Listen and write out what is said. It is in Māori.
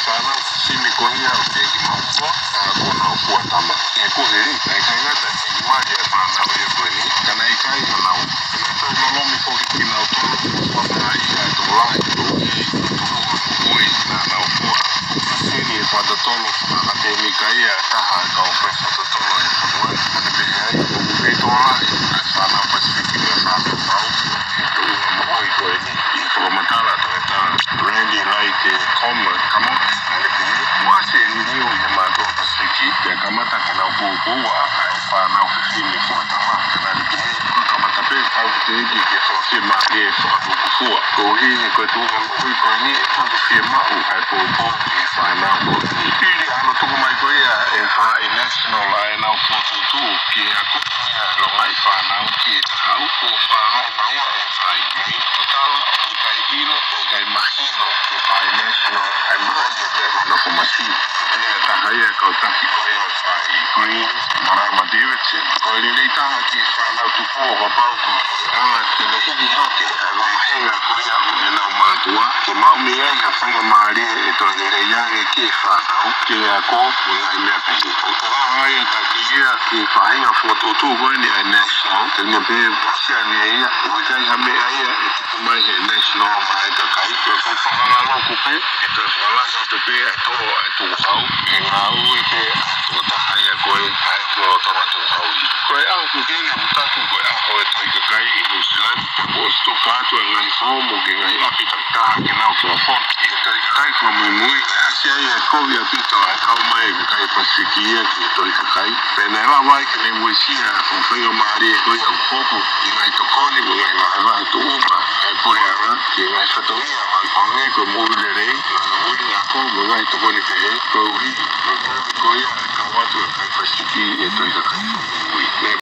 sana sini konia ukeki mambo kuna ukua tama ya kuheri kaina tati mali ya sana wewe kwani kana ikai na to lolomi ko kina utolo kwa ya dola na ukua sini kwa totolo akademikai ya taha ka ofesa totolo ya kwa na behai uketola sana pasifiki ya sana moi kwani kwa matala tuta ready like common kama wase ni ya mato pasifiki ya kamata kana ukua sana ofisini kwa tama kana kama tape au tiji ke sema ye kufua kwa hii kwa tu kwa ni kufema au sana ili anatoka maikoya national na ufutu kiako lo mai sana ki au kwa na ai total ikailo imagino national no como así tahaya ka utaki kwa green mara Davidson kwa ile tanga ki sana tupo kwa pauko ana tunahiji yote anahenga kwa na matua kama mianga fanya mali etolele yange kifa au kiako kuna pedi haya takia kifanya foto tu kwa ni national tena be shani ya ukai hame haya kama national maika kai kwa fanga lokupe itafala yote to au ngau ite utahaya kwa kwa au kugeni mtatu kwa au itakai ilusilan posto kato na ifomo ngai apita kinao kwa phone itakai kwa mimi asia ya covid apita kama hivi kai pasikia itakai penela vai que nem moisia confio mari kwa ya foco ngai tokoni ngai lava tuuma por ela que ngai fatoia manone kwa mulere uli yako ngai tokoni pe kwa ui kwa ya kwa watu kai pasikia itakai